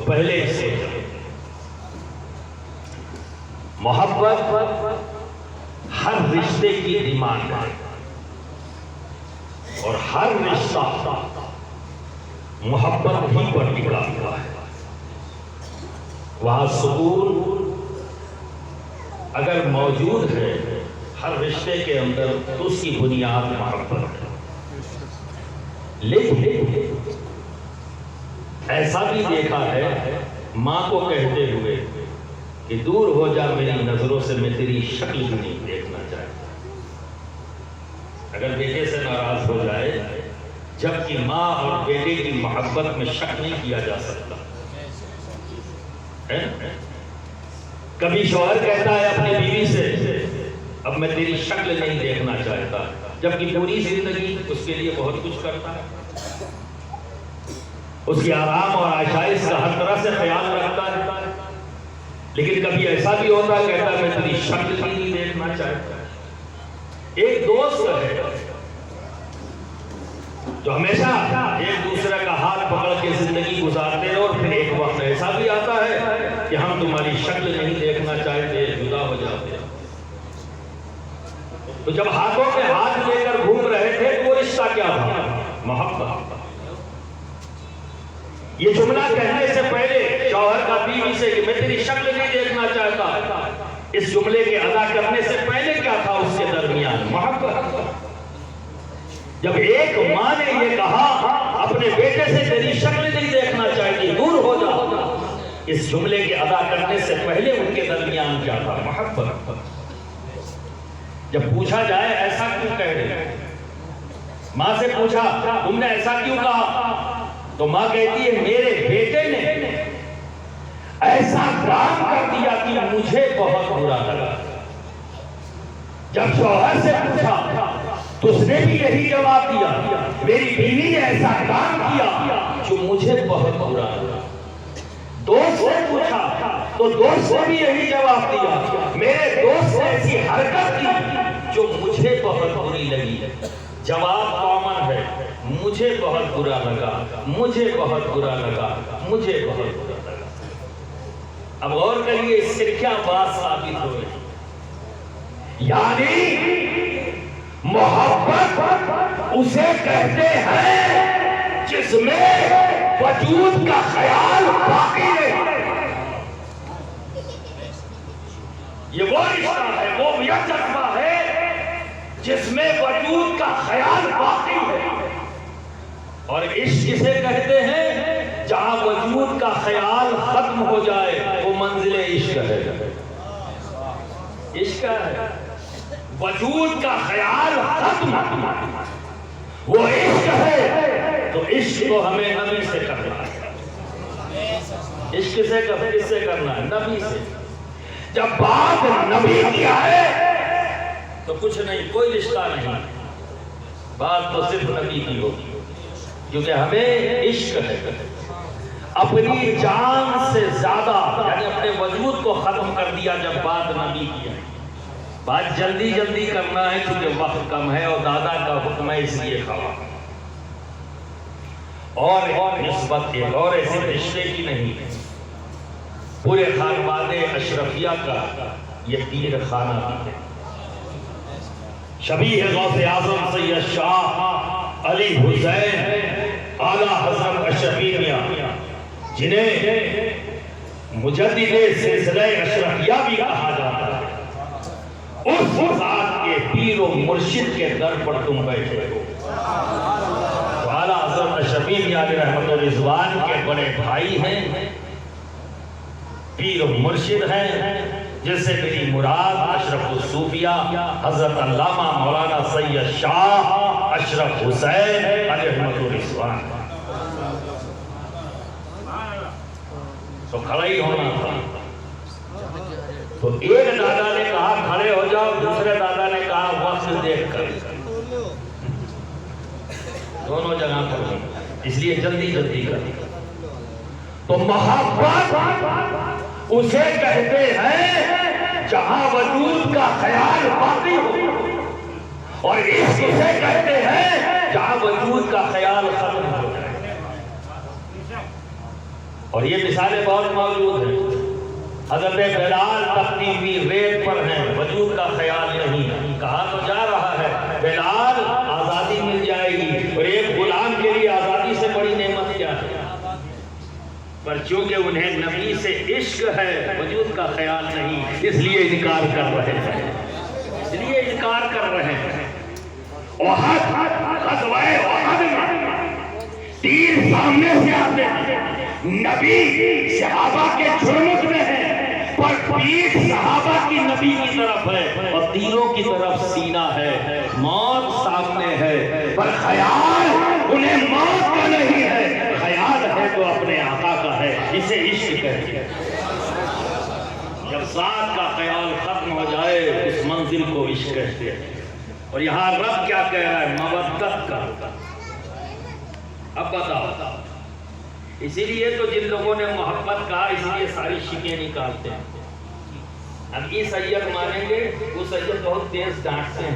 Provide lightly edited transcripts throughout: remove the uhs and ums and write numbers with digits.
پہلے سے محبت ہر رشتے کی ڈیمانڈ ہے، اور ہر رشتہ محبت ہی پر ٹکا ہوا ہے۔ وہاں سکون اگر موجود ہے ہر رشتے کے اندر تو اس کی بنیاد محبت ہے۔ لیکن ایسا بھی دیکھا ہے ماں کو کہتے ہوئے کہ دور ہو جا میری نظروں سے، میں تیری شکل بھی نہیں دیکھنا چاہتا۔ اگر بیٹے سے ناراض ہو جائے، جبکہ ماں اور بیٹے کی محبت میں شک نہیں کیا جا سکتا۔ کبھی شوہر کہتا ہے اپنی بیوی سے اب میں تیری شکل نہیں دیکھنا چاہتا، جبکہ پوری زندگی اس کے لیے بہت کچھ کرتا ہے، اس کی آرام اور آشائش کا ہر طرح سے خیال رکھتا ہے، لیکن کبھی ایسا بھی ہوتا ہے کہتا ہے میں تیری شکل بھی نہیں دیکھنا چاہتا۔ ایک دوست ہے جو ہمیشہ ایک دوسرے کا ہاتھ پکڑ کے زندگی گزارتے ہیں، اور پھر ایک وقت ایسا بھی آتا ہے کہ ہم تمہاری شکل نہیں دیکھنا چاہتے، جدا ہو جاتے ہیں۔ تو جب ہاتھوں میں ہاتھ لے کر گھوم رہے تھے تو وہ رشتہ کیا تھا؟ محبت۔ یہ جملہ کہنے سے پہلے شوہر کا بیوی سے کہ میں تیری شکل نہیں دیکھنا چاہتا، اس جملے کے ادا کرنے سے پہلے کیا تھا اس کے درمیان؟ محبت۔ جب ایک ماں نے یہ کہا اپنے بیٹے سے تیری شکل نہیں دیکھنا چاہتی، دور ہو جا، اس جملے کے ادا کرنے سے پہلے ان کے درمیان کیا تھا؟ محبت۔ جب پوچھا جائے ایسا کیوں کہہ رہے، ماں سے پوچھا تم نے ایسا کیوں کہا، تو ماں کہتی ہے میرے بیٹے نے ایسا کام کر دیا کہ مجھے بہت برا لگا۔ جب شوہر سے پوچھا تو اس نے بھی یہی جواب دیا، میری بیوی نے ایسا کام کیا جو مجھے بہت برا لگا۔ دوست سے پوچھا تو دوست نے بھی یہی جواب دیا، میرے دوست نے ایسی حرکت کی جو مجھے بہت بری لگی۔ جواب کامن ہے، مجھے بہت برا لگا، مجھے بہت برا لگا، مجھے بہت برا لگا۔ اب غور کریے اس سے کیا بات ثابت ہو رہی؟ یعنی محبت اسے کہتے ہیں جس میں وجود کا خیال باقی رہے۔ یہ وہ رشتہ ہے، وہ جذبہ ہے جس میں وجود کا خیال باقی ہے۔ اور عشق اسے کہتے ہیں جہاں وجود کا خیال ختم ہو جائے وہ منزل عشق ہے۔ عشق ہے وجود کا خیال ختم، وہ عشق ہے۔ تو عشق کو ہمیں نبی سے کرنا ہے۔ عشق سے کس سے کرنا ہے؟ نبی سے۔ جب بات نبی کی آئے تو کچھ نہیں، کوئی رشتہ نہیں، بات تو صرف نبی کی ہوگی، کیونکہ ہمیں عشق ہے۔ اپنی جان سے زیادہ یعنی اپنے وجود کو ختم کر دیا جب بات نبی کی آئی۔ بات جلدی جلدی کرنا ہے کیونکہ وقت کم ہے اور دادا کا حکم ہے، اس لیے کھڑا۔ اور نسبت ایک اور ایسے رشتے کی نہیں ہے، پورے خانوادے اشرفیہ کا یہ پیر خانہ بھی ہے۔ شبیہ غوث اعظم سید شاہ علی حسین اعلیٰ حضرت اشرفی میاں، جنہیں مجدد سلسلہ اشرفیہ بھی کہا جاتا ہے، اس ذات کے پیر و مرشد کے در پر تم بیٹھے ہو۔ تو اعلیٰ حضرت اشرفی میاں علیہ رحمت و رضوان کے بڑے بھائی ہیں، پیر و مرشد ہیں، جس سے میری مراد اشرف الصوفیہ حضرت علامہ مولانا سید شاہ اشرف حسین علیہ رحمت و رضوان۔ تو کھڑا ہی ہونا تھا۔ تو ایک دادا نے کہا کھڑے ہو جاؤ، دوسرے دادا نے کہا وقت دیکھ کر، دونوں جگہ پر، اس لیے جلدی جلدی کر۔ تو محبت اسے کہتے ہیں جہاں وجود کا خیال باقی ہو، اور عشق اسے کہتے ہیں جہاں وجود کا خیال ختم ہو جائے۔ اور یہ مثالیں بہت موجود ہیں. حضرت بلال تپتی ہوئی ریت پر ہیں، وجود کا خیال نہیں. کہا تو جا رہا ہے بلال آزادی مل جائے گی، اور ایک غلام کے لیے آزادی سے بڑی نعمت کیا ہے؟ پر چونکہ انہیں نبی سے عشق ہے، وجود کا خیال نہیں، اس لیے انکار کر رہے ہیں. اس لیے انکار کر رہے ہیں. غزوہ احد میں تیر سامنے سے آتے ہیں، نبی صحابہ کے جھرمٹ میں ہے، پر پیٹھ صحابہ کی نبی کی طرف ہے اور تینوں کی طرف سینہ ہے. موت سامنے ہے پر خیال انہیں موت کا نہیں ہے، خیال ہے تو اپنے آقا کا ہے. اسے عشق کہتے ہیں. جب ذات کا خیال ختم ہو جائے اس منزل کو عشق کہتے ہیں. اور یہاں رب کیا کہہ رہا ہے؟ مودت کا. اب بتاؤ، اسی لیے تو جن لوگوں نے محبت کہا اسی لیے ساری شکیں نکالتے ہیں. اب یہ سید مانیں گے، وہ سید بہت تیز ڈانٹتے ہیں.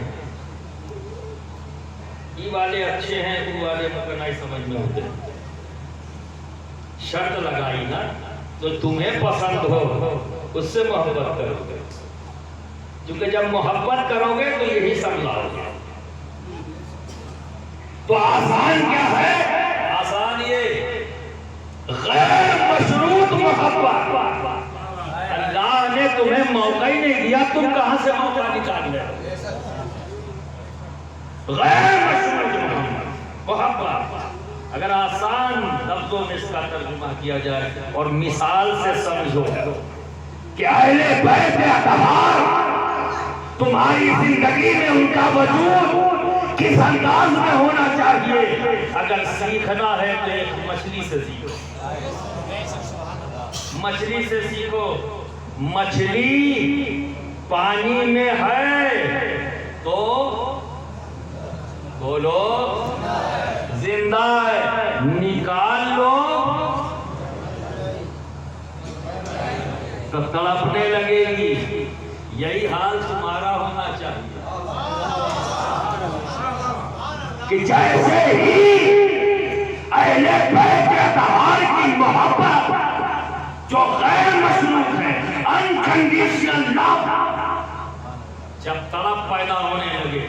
یہ والے اچھے ہیں، وہ والے مکنائی سمجھ میں ہوتے ہیں. شرط لگائی نا تو تمہیں پسند ہو اس سے محبت کرو گے، کیونکہ جب محبت کرو گے تو یہی سمجھاؤ گے. تو آسان کیا ہے؟ آسان یہ غیر مشروط محبت. اللہ نے تمہیں موقع ہی نہیں دیا، تم کہاں سے موقع نکال لے؟ غیر مشروط محبت. اگر آسان لفظوں میں اس کا ترجمہ کیا جائے اور مثال سے سمجھو کہ اہل بیت اطہار تمہاری زندگی میں ان کا وجود کس انداز میں ہونا چاہیے. اگر سیکھنا ہے تو ایک مچھلی سے سیکھو. مچھلی سے سیکھو. مچھلی پانی میں ہے تو بولو زندہ ہے، نکال لو تو تڑپنے لگے گی. یہی حال تمہارا ہونا چاہیے کہ جیسے ہی اہل بیت اطہار کی محبت جو غیر مشروط ہے، انکنڈیشنل لو، جب تڑپ پیدا ہونے لگے،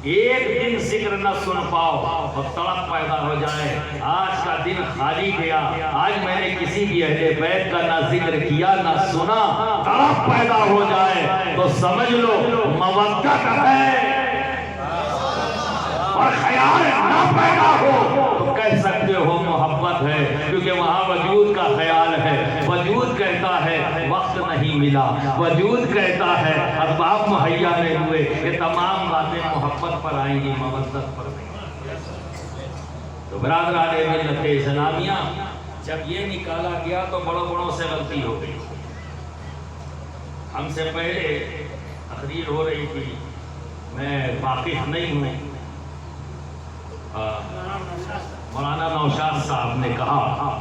ایک دن ذکر نہ سن پاؤ اور تڑپ پیدا ہو جائے، آج کا دن خالی گیا، آج میں نے کسی بھی اہل بیت کا نہ ذکر کیا نہ سنا، تڑپ پیدا ہو جائے تو سمجھ لو مودت ہے. اور خیال نہ پیدا ہو تو کہہ سکتے ہو محبت ہے، کیونکہ وہاں وجود کا خیال ہے. وجود کہتا ہے وقت نہیں ملا، وجود کہتا ہے اسباب مہیا نہیں ہوئے. یہ تمام باتیں محبت پر آئیں گی، مودت پر نہیں. تو برادران ملت اسلامیہ، جب یہ نکالا گیا تو بڑوں بڑوں سے غلطی ہو گئی. ہم سے پہلے تقریر ہو رہی تھی، میں واقف نہیں ہوں، مولانا نوشاد صاحب نے کہا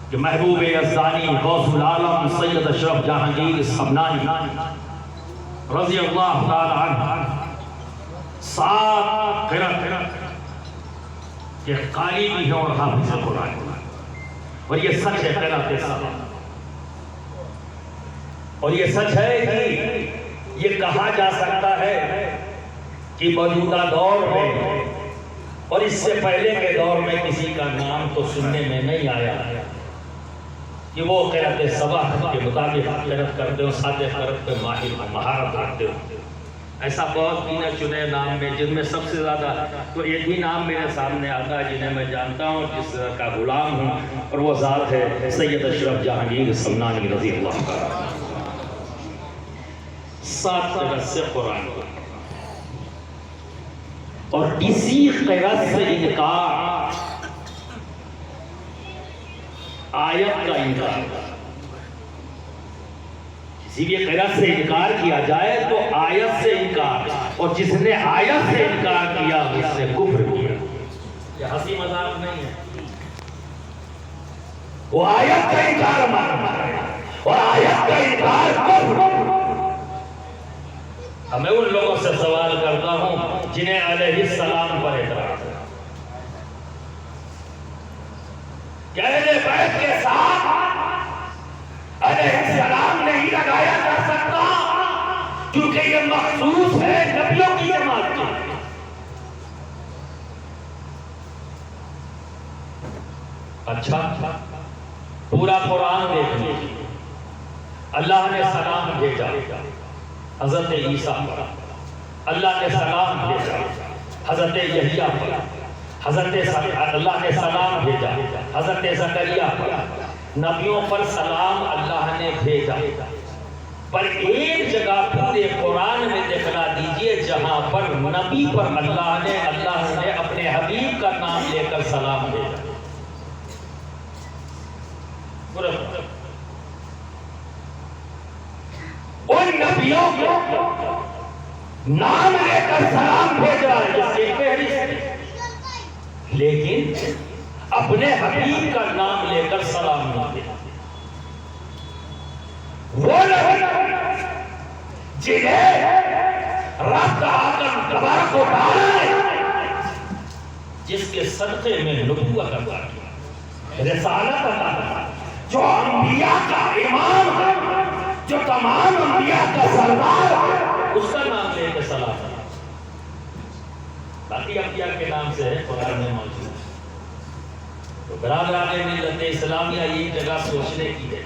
کہ محبوب یزدانی غوث العالم سید اشرف جہانگیر سمنانی رضی اللہ تعالی عنہ 7 قرات کے قاری بھی ہیں اور حافظ قرآن، اور یہ سچ ہے قرات 7. اور یہ سچ ہے کہ یہ کہا جا سکتا ہے کہ موجودہ دور میں اور اس سے پہلے کے دور میں کسی کا نام تو سننے میں نہیں آیا کہ وہ قرات 7 کے مطابق قرات کرتے ہو، 7 قرات پہ ماہر مہارت رکھتے ہو. ایسا بہت گنے چنے نام میں، جن میں سب سے زیادہ تو ایک ہی نام میرے سامنے آتا ہے جنہیں میں جانتا ہوں، جس کا غلام ہوں، اور وہ ذات ہے سید اشرف جہانگیر سمنانی رضی اللہ تعالیٰ. 7 قرات سے قرآن کو، اور کسی قرات سے انکار آیت کا انکار. کسی بھی قرات سے انکار کیا جائے تو آیت سے انکار، اور جس نے آیت سے انکار کیا اس نے کفر کیا. یہ ہنسی مذاق نہیں ہے، وہ آیت کا انکار مانتا ہے اور آیت کا انکار کفر. میں ان لوگوں سے سوال کرتا ہوں جنہیں علیہ السلام پر اعتراض ہے کہ اہل اچھا پورا قرآن دیکھ لیجیے، اللہ نے سلام بھیجا حضرت عیسیٰ پر، اللہ نے سلام بھیجا حضرت یحییٰ پر، اللہ نے سلام بھیجا حضرت زکریا پر، نبیوں پر سلام اللہ نے بھیجا، پر ایک جگہ پورے قرآن میں دکھلا دیجئے جہاں پر نبی پر اللہ نے اپنے حبیب کا نام لے کر سلام بھیجا۔ ان نبیوں کو نام لے کر سلام بھیجا لیکن اپنے حبیب کا نام لے کر سلام نہ بھیجا۔ وہ لوگ جنہیں رب کا حکم تبارک و تعالی جس کے صدقے میں نبوت عطا کی، رسالت عطا کی، جو انبیاء کا امام ہے، جو تمام انبیاء کا سردار ہے، اس کا نام لے کے سلام ہے۔ باقی انبیاء کے نام سے ہے قرآن میں موجود ہے۔ تو برادران ملت اسلامیہ یہ جگہ سوچنے کی ہے،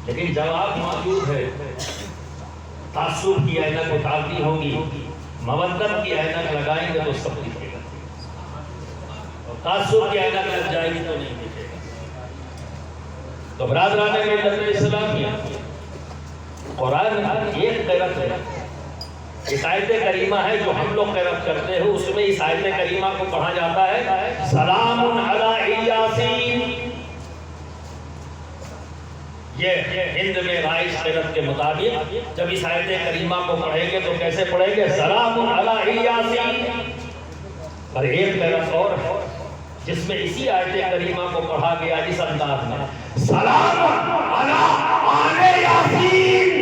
لیکن جواب موجود ہے۔ تعصب کی اینک اتارنی ہوگی، مودت کی اینک لگائیں گے تو سب دکھے گا، اور تعصب کی اینک لگ جائے گی تو نہیں دکھے گا۔ تو برادران ملت اسلامیہ قرآن ایک قرآن ہے، اس آیت کریمہ ہے جو ہم لوگ قرأت کرتے ہیں، اس میں اس آیت کریمہ کو پڑھا جاتا ہے سلام علی یاسین۔ یہ ہند میں رائج قرأت کے مطابق جب اس آیت کریمہ کو پڑھیں گے تو کیسے پڑھیں گے؟ سلام علی یاسین۔ پر ایک قرأت اور ہے جس میں اسی آیت کریمہ کو پڑھا گیا اس انداز میں، سلام علی آل یاسین،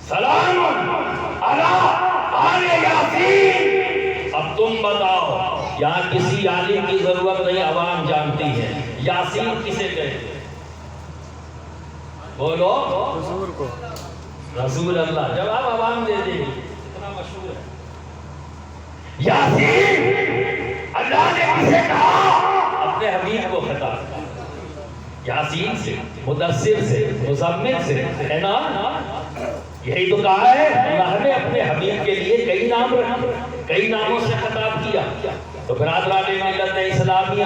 سلام علی آل یاسین۔ اب تم بتاؤ، یہاں کسی عالم کی ضرورت نہیں، عوام جانتی ہے یاسین کسے کہتے ہیں؟ بولو حضور کو، رسول اللہ۔ جواب عوام دے دے گی، اتنا مشہور ہے۔ یاسین اللہ نے کسے کہا؟ اپنے حبیب کو خطاب کیا، یاسین سے، مدثر سے، مزمل سے، ہے نا؟ یہی تو کہا ہے اللہ نے اپنے حبیب کے لیے کئی نام رکھے، کئی ناموں سے خطاب کیا۔ تو برادران ملت اسلامیہ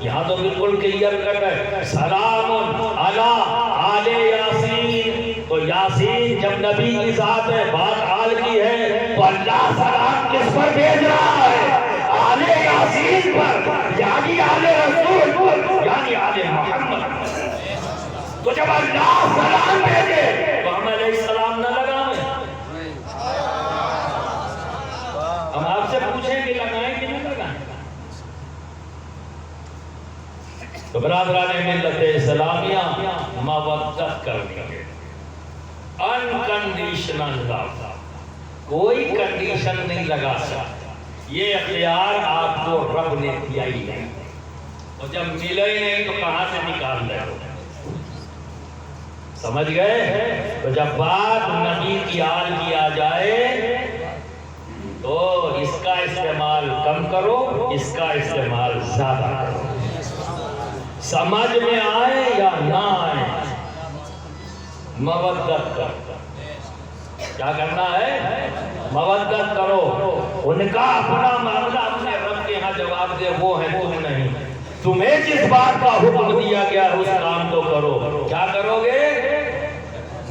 یہاں تو بالکل کلیئر کٹ ہے، سلام علی آل یاسین۔ تو یاسین جب نبی کی ذات ہے، بات آل کی ہے، تو اللہ سلام کس پر بھیج رہا ہے؟ آل یاسین پر، یعنی آل رسول پر، یعنی آل محمد۔ تو جب اللہ سلام بھیجے تو ہم علیہ السلام نہ لگائیں؟ ہم آپ سے پوچھیں کہ لگائیں کہ نہیں لگائیں؟ تو برادران ملت اسلامیہ مودت کرنی ہے، انکنڈیشنل لو، کوئی کنڈیشن نہیں لگا سکتا۔ یہ اختیار آپ کو رب نے دیا ہی نہیں، اور جب ملے ہی نہیں تو کہاں سے نکال رہے ہو؟ سمجھ گئے؟ تو جب بات نبی کی آل کی آ جائے تو اس کا استعمال کم کرو، اس کا استعمال زیادہ کرو، سمجھ میں آئے یا نہ آئے، مودت کرو۔ کیا کرنا ہے؟ مودت کرو۔ ان کا اپنا معاملہ اپنے رب کے ہاں جواب دے، وہ ہے تم نہیں۔ تمہیں جس بات کا حکم دیا گیا ہے اس کام کو کرو۔ کیا کرو گے؟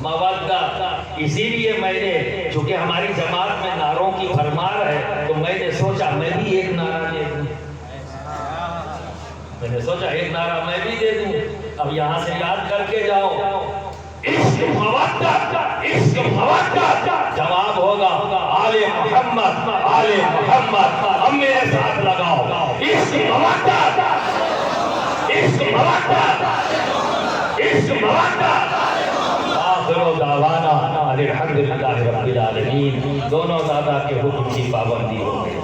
مودت۔ اسی لیے میں نے، چونکہ ہماری جماعت میں نعروں کی بھرمار ہے، تو میں نے سوچا میں بھی ایک نعرہ دے دوں، میں نے سوچا ایک نعرہ میں بھی دے دوں۔ اب یہاں سے یاد کر کے جاؤ، عشق مودت، عشق مودت۔ جواب ہوگا آل محمد، آل محمد۔ اب میرے ساتھ لگاؤ، عشق مودت، عشق مودت، عشق مودت۔ آخر دعوانا الحمدللہ رب العالمین۔ دونوں دادا کے حکم کی پابندی ہو گئی۔